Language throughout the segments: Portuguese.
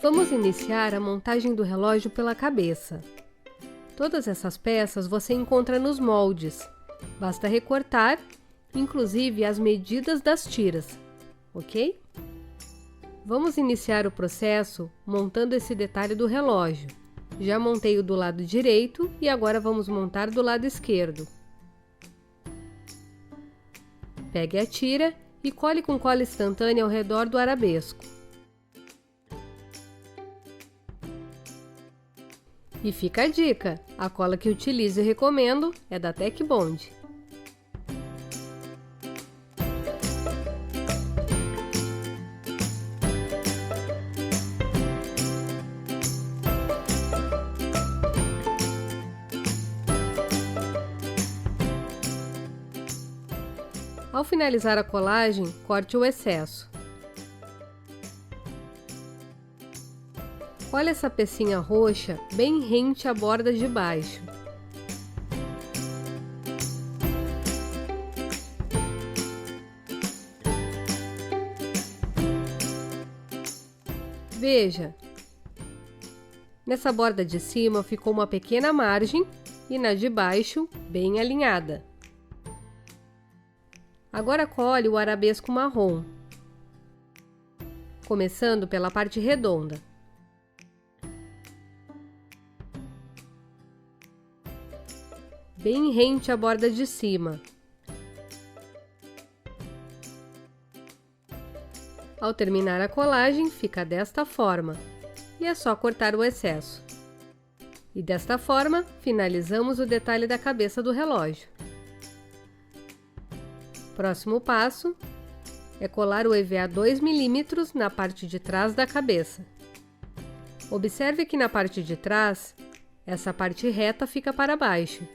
Vamos iniciar a montagem do relógio pela cabeça. Todas essas peças você encontra nos moldes. Basta recortar, inclusive as medidas das tiras, ok? Vamos iniciar o processo montando esse detalhe do relógio. Já montei o do lado direito e agora vamos montar do lado esquerdo. Pegue a tira e cole com cola instantânea ao redor do arabesco. E fica a dica, a cola que utilizo e recomendo é da Tec Bond. Ao finalizar a colagem, corte o excesso. Cole essa pecinha roxa bem rente à borda de baixo. Veja, nessa borda de cima ficou uma pequena margem e na de baixo bem alinhada. Agora cole o arabesco marrom, começando pela parte redonda. Bem rente à borda de cima. Ao terminar a colagem, fica desta forma, e é só cortar o excesso. E desta forma, finalizamos o detalhe da cabeça do relógio. Próximo passo é colar o EVA 2 mm na parte de trás da cabeça. Observe que na parte de trás, essa parte reta fica para baixo.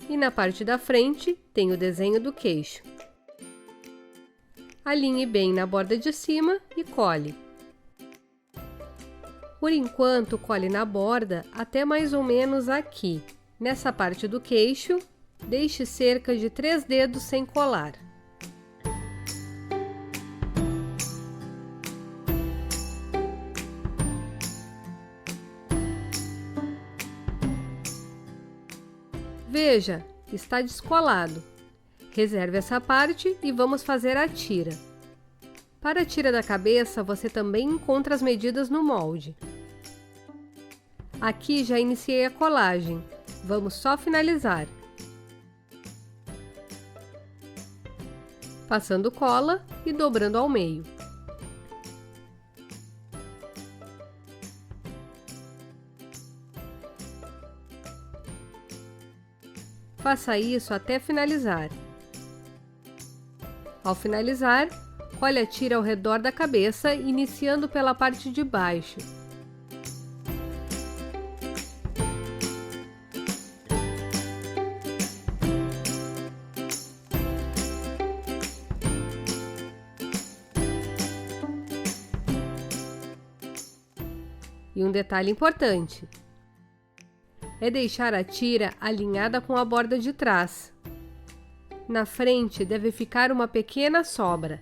E na parte da frente tem o desenho do queixo. Alinhe bem na borda de cima e cole. Por enquanto, cole na borda até mais ou menos aqui. Nessa parte do queixo, deixe cerca de 3 dedos sem colar. Veja, está descolado. Reserve essa parte e vamos fazer a tira. Para a tira da cabeça, você também encontra as medidas no molde. Aqui já iniciei a colagem. Vamos só finalizar. Passando cola e dobrando ao meio. Faça isso até finalizar. Ao finalizar, cole a tira ao redor da cabeça, iniciando pela parte de baixo. E um detalhe importante é deixar a tira alinhada com a borda de trás. Na frente deve ficar uma pequena sobra.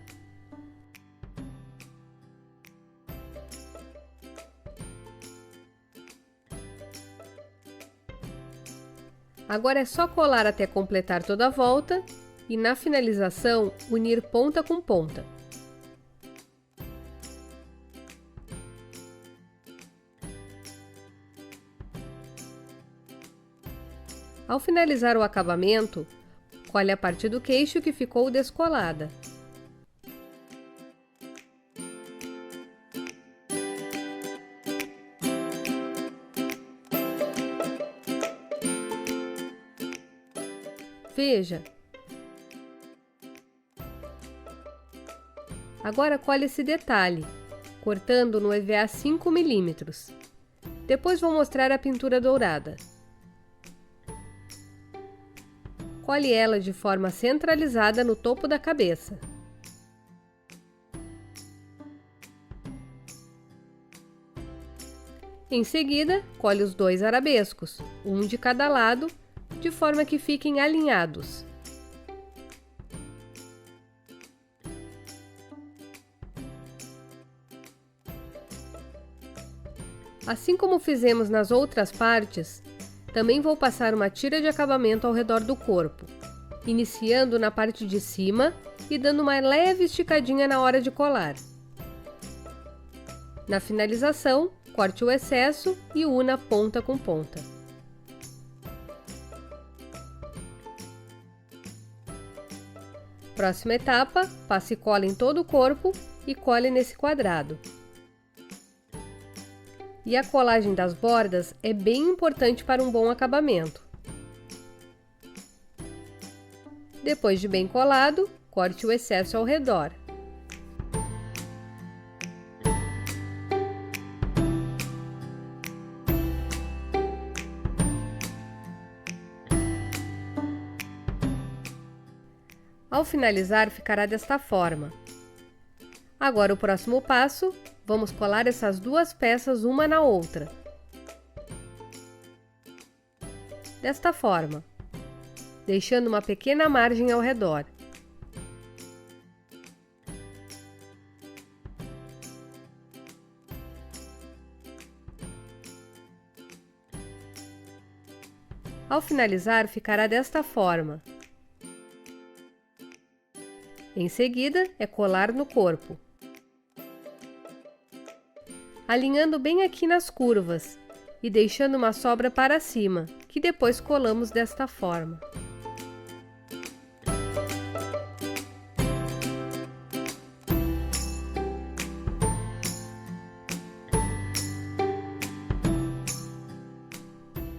Agora é só colar até completar toda a volta e na finalização unir ponta com ponta. Ao finalizar o acabamento, cole a parte do queixo que ficou descolada. Veja. Agora cole esse detalhe, cortando no EVA 5 mm. Depois vou mostrar a pintura dourada. Cole ela de forma centralizada no topo da cabeça. Em seguida, cole os dois arabescos, um de cada lado, de forma que fiquem alinhados. Assim como fizemos nas outras partes, também vou passar uma tira de acabamento ao redor do corpo, iniciando na parte de cima e dando uma leve esticadinha na hora de colar. Na finalização, corte o excesso e una ponta com ponta. Próxima etapa, passe cola em todo o corpo e cole nesse quadrado. E a colagem das bordas é bem importante para um bom acabamento. Depois de bem colado, corte o excesso ao redor. Ao finalizar, ficará desta forma. Agora, o próximo passo, vamos colar essas duas peças uma na outra. Desta forma, deixando uma pequena margem ao redor. Ao finalizar, ficará desta forma. Em seguida, é colar no corpo, alinhando bem aqui nas curvas e deixando uma sobra para cima, que depois colamos desta forma.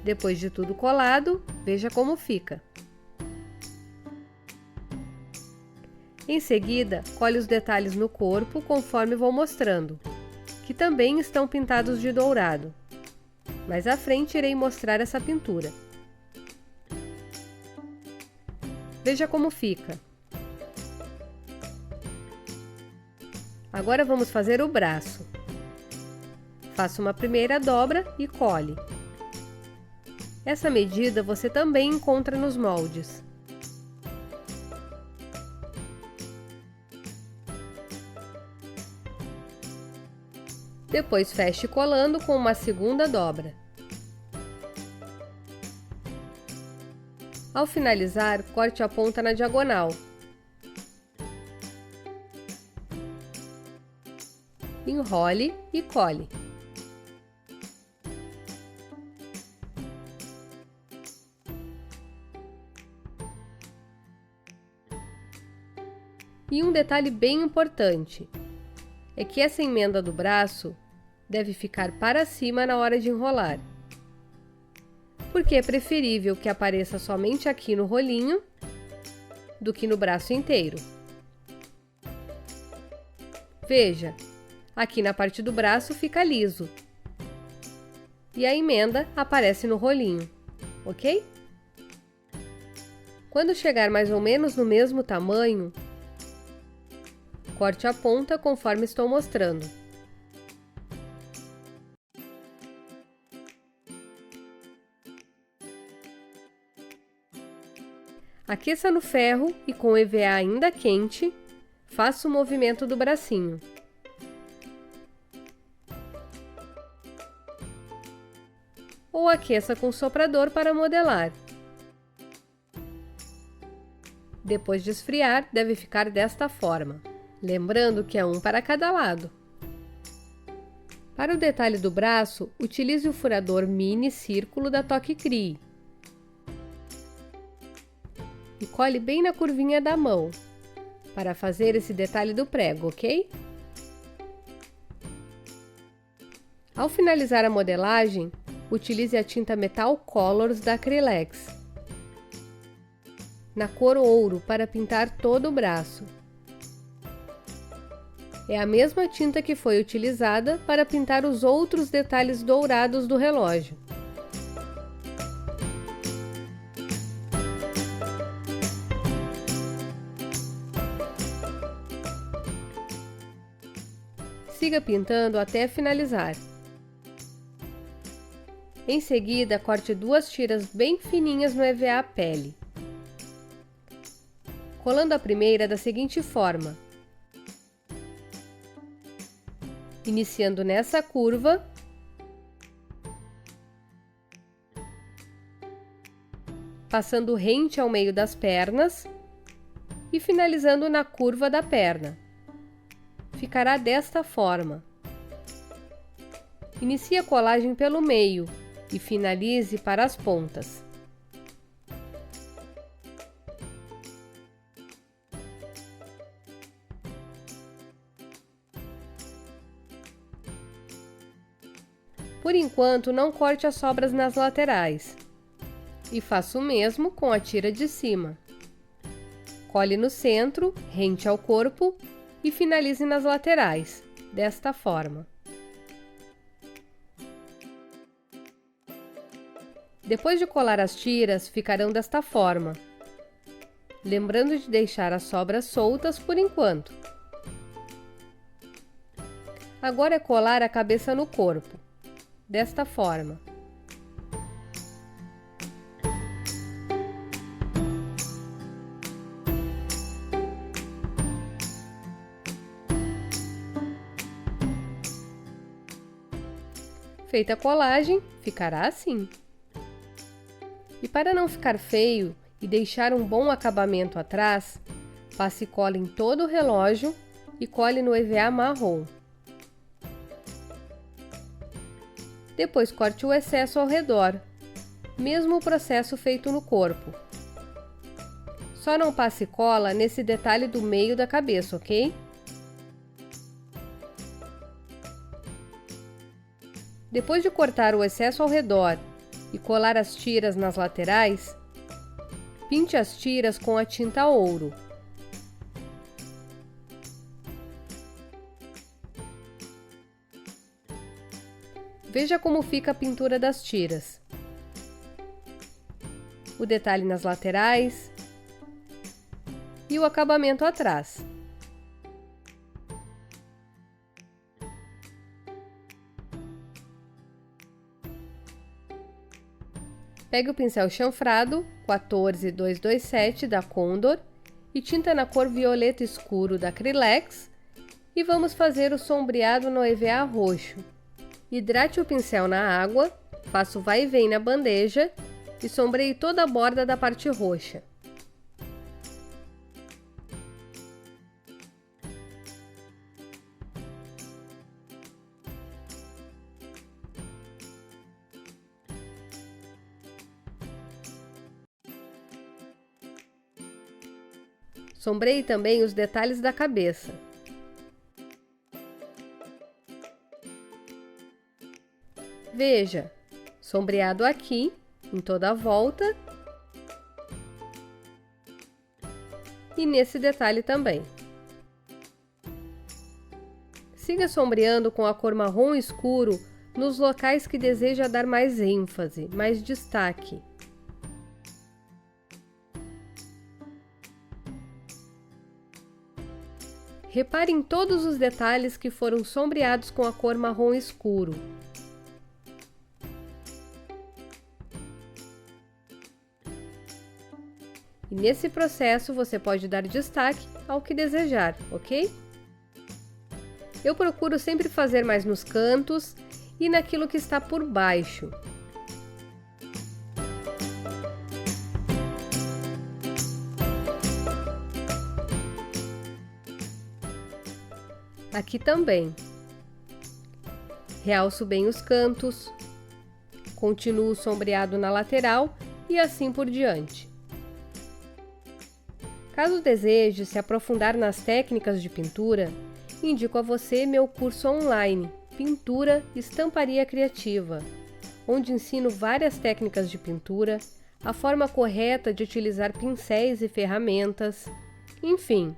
Depois de tudo colado, veja como fica. Em seguida, cole os detalhes no corpo conforme vou mostrando, que também estão pintados de dourado. Mais à frente irei mostrar essa pintura. Veja como fica. Agora vamos fazer o braço. Faça uma primeira dobra e cole. Essa medida você também encontra nos moldes. Depois feche colando com uma segunda dobra. Ao finalizar, corte a ponta na diagonal. Enrole e cole. E um detalhe bem importante é que essa emenda do braço deve ficar para cima na hora de enrolar, porque é preferível que apareça somente aqui no rolinho do que no braço inteiro. Veja, aqui na parte do braço fica liso e a emenda aparece no rolinho, ok? Quando chegar mais ou menos no mesmo tamanho, corte a ponta conforme estou mostrando. Aqueça no ferro e com o EVA ainda quente, faça o movimento do bracinho. Ou aqueça com soprador para modelar. Depois de esfriar, deve ficar desta forma, lembrando que é um para cada lado. Para o detalhe do braço, utilize o furador mini círculo da Toque Crie. E cole bem na curvinha da mão, para fazer esse detalhe do prego, ok? Ao finalizar a modelagem, utilize a tinta Metal Colors da Acrylex, na cor ouro, para pintar todo o braço. É a mesma tinta que foi utilizada para pintar os outros detalhes dourados do relógio. Siga pintando até finalizar. Em seguida, corte duas tiras bem fininhas no EVA pele, colando a primeira da seguinte forma, iniciando nessa curva passando rente ao meio das pernas e finalizando na curva da perna. Ficará desta forma. Inicie a colagem pelo meio e finalize para as pontas. Por enquanto, não corte as sobras nas laterais. E faça o mesmo com a tira de cima. Cole no centro, rente ao corpo e finalize nas laterais, desta forma. Depois de colar as tiras, ficarão desta forma. Lembrando de deixar as sobras soltas por enquanto. Agora é colar a cabeça no corpo, desta forma. Feita a colagem, ficará assim. E para não ficar feio e deixar um bom acabamento atrás, passe cola em todo o relógio e cole no EVA marrom. Depois corte o excesso ao redor, mesmo o processo feito no corpo. Só não passe cola nesse detalhe do meio da cabeça, ok? Depois de cortar o excesso ao redor e colar as tiras nas laterais, pinte as tiras com a tinta ouro. Veja como fica a pintura das tiras. O detalhe nas laterais e o acabamento atrás. Pegue o pincel chanfrado 14227 da Condor e tinta na cor violeta escuro da Acrylex e vamos fazer o sombreado no EVA roxo. Hidrate o pincel na água, faça o vai e vem na bandeja e sombreie toda a borda da parte roxa. Sombreie também os detalhes da cabeça. Veja, sombreado aqui, em toda a volta, e nesse detalhe também. Siga sombreando com a cor marrom escuro nos locais que deseja dar mais ênfase, mais destaque. Repare em todos os detalhes que foram sombreados com a cor marrom escuro. E nesse processo você pode dar destaque ao que desejar, ok? Eu procuro sempre fazer mais nos cantos e naquilo que está por baixo. Aqui também. Realço bem os cantos, continuo sombreado na lateral e assim por diante. Caso deseje se aprofundar nas técnicas de pintura, indico a você meu curso online, Pintura Estamparia Criativa, onde ensino várias técnicas de pintura, a forma correta de utilizar pincéis e ferramentas, enfim,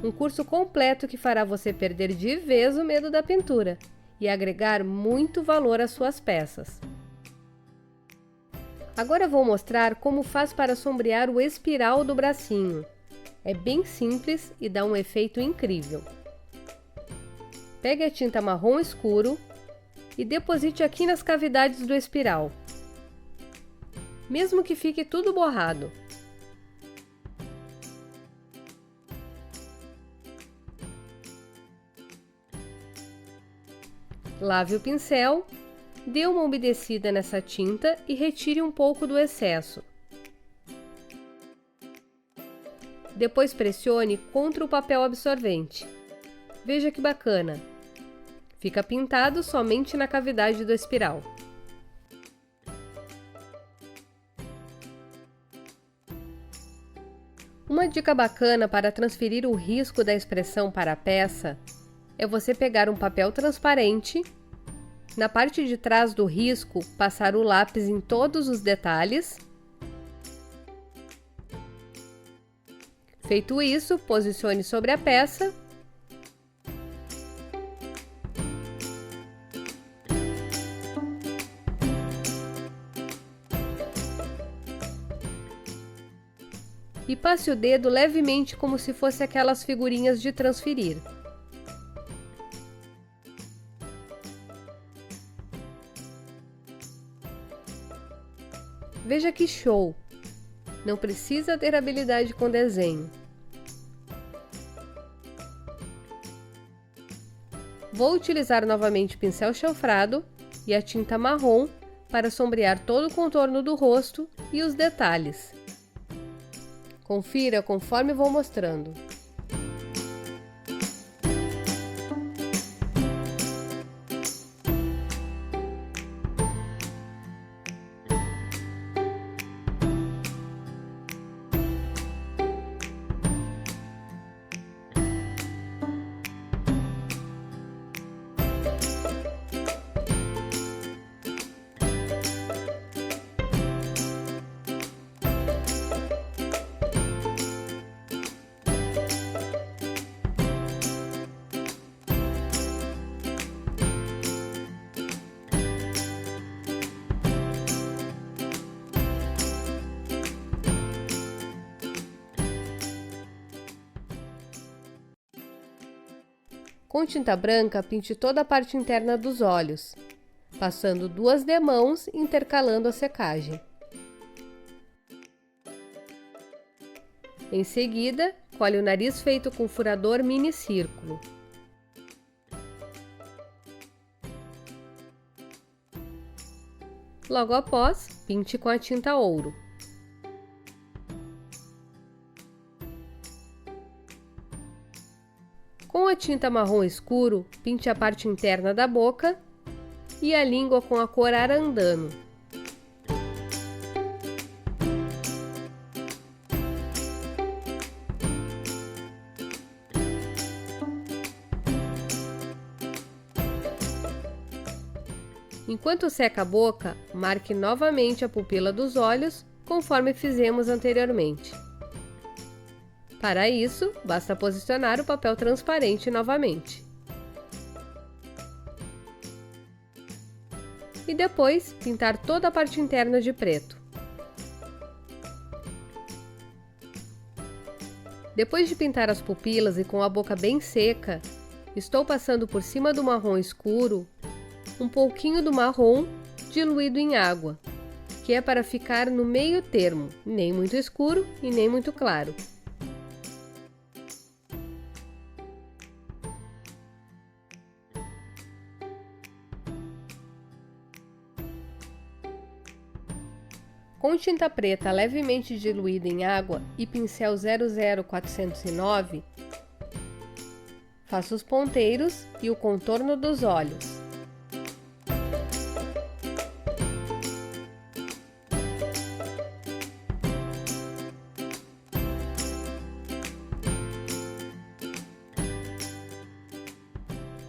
um curso completo que fará você perder de vez o medo da pintura e agregar muito valor às suas peças. Agora vou mostrar como faz para sombrear o espiral do bracinho. É bem simples e dá um efeito incrível. Pegue a tinta marrom escuro e deposite aqui nas cavidades do espiral, mesmo que fique tudo borrado. Lave o pincel, dê uma umedecida nessa tinta e retire um pouco do excesso. Depois pressione contra o papel absorvente. Veja que bacana! Fica pintado somente na cavidade do espiral. Uma dica bacana para transferir o risco da expressão para a peça é você pegar um papel transparente, na parte de trás do risco passar o lápis em todos os detalhes. Feito isso, posicione sobre a peça e passe o dedo levemente como se fosse aquelas figurinhas de transferir. Veja que show! Não precisa ter habilidade com desenho. Vou utilizar novamente pincel chanfrado e a tinta marrom para sombrear todo o contorno do rosto e os detalhes. Confira conforme vou mostrando. Com tinta branca, pinte toda a parte interna dos olhos, passando 2 demãos intercalando a secagem. Em seguida, cole o nariz feito com furador mini círculo. Logo após, pinte com a tinta ouro. Com a tinta marrom escuro, pinte a parte interna da boca e a língua com a cor arandano. Enquanto seca a boca, marque novamente a pupila dos olhos, conforme fizemos anteriormente. Para isso, basta posicionar o papel transparente novamente. E depois, pintar toda a parte interna de preto. Depois de pintar as pupilas e com a boca bem seca, estou passando por cima do marrom escuro um pouquinho do marrom diluído em água, que é para ficar no meio termo, nem muito escuro e nem muito claro. Com tinta preta levemente diluída em água e pincel 00409, faço os ponteiros e o contorno dos olhos.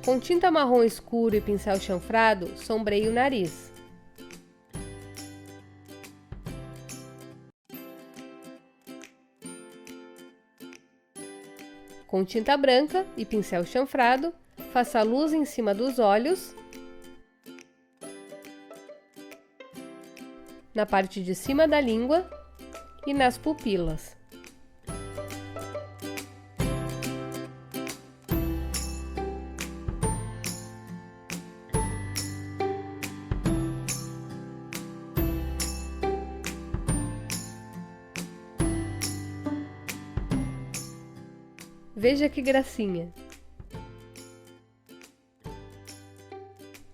Com tinta marrom escuro e pincel chanfrado, sombreie o nariz. Com tinta branca e pincel chanfrado, faça a luz em cima dos olhos, na parte de cima da língua e nas pupilas. Veja que gracinha!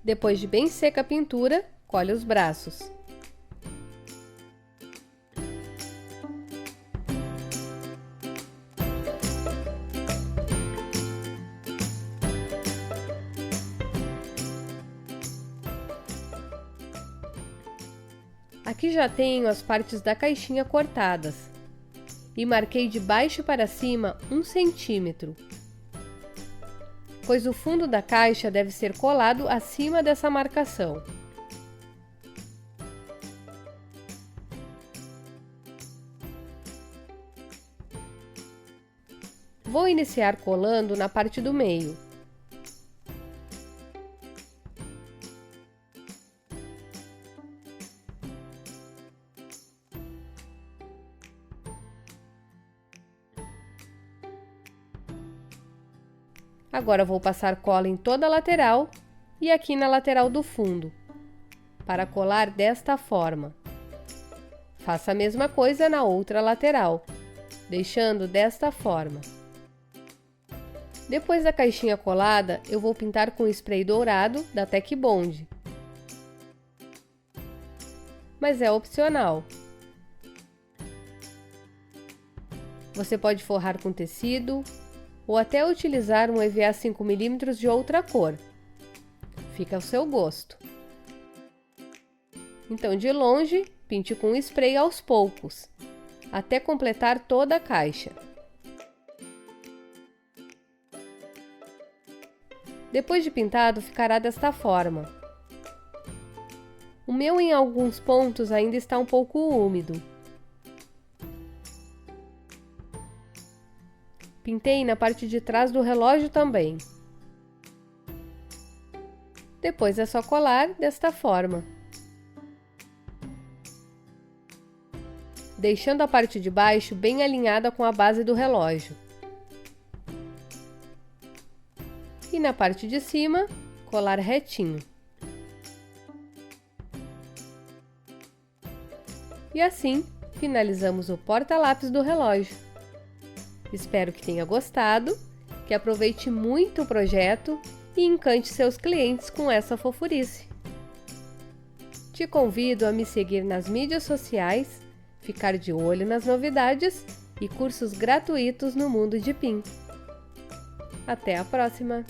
Depois de bem seca a pintura, colhe os braços. Aqui já tenho as partes da caixinha cortadas e marquei de baixo para cima 1 centímetro, pois o fundo da caixa deve ser colado acima dessa marcação. Vou iniciar colando na parte do meio. Agora vou passar cola em toda a lateral e aqui na lateral do fundo, para colar desta forma. Faça a mesma coisa na outra lateral, deixando desta forma. Depois da caixinha colada, eu vou pintar com spray dourado da Tec Bond, mas é opcional. Você pode forrar com tecido, ou até utilizar um EVA 5mm de outra cor. Fica ao seu gosto. Então, de longe, pinte com spray aos poucos, até completar toda a caixa. Depois de pintado, ficará desta forma. O meu, em alguns pontos, ainda está um pouco úmido. Pintei na parte de trás do relógio também. Depois é só colar desta forma, deixando a parte de baixo bem alinhada com a base do relógio. E na parte de cima, colar retinho. E assim, finalizamos o porta-lápis do relógio. Espero que tenha gostado, que aproveite muito o projeto e encante seus clientes com essa fofurice. Te convido a me seguir nas mídias sociais, ficar de olho nas novidades e cursos gratuitos no mundo de PIN. Até a próxima!